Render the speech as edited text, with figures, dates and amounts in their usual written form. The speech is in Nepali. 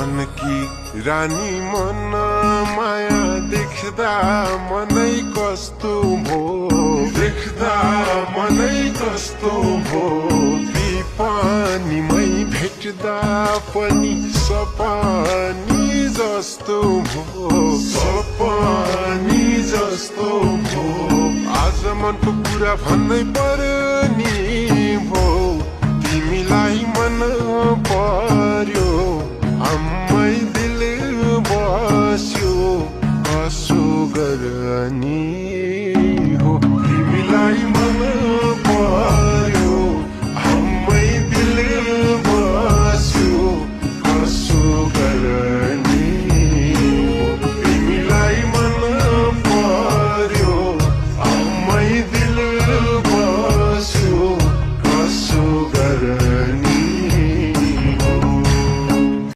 मनकी रानी मन माया देख्दा मनै कस्तो भो देख्दा मनै कस्तो भो पानीमै भेट्दा पनि सपनी जस्तो भो सपनी जस्तो भो आज मनको कुरा भन्दै पर्नी भो तिमीलाई मन पर्यो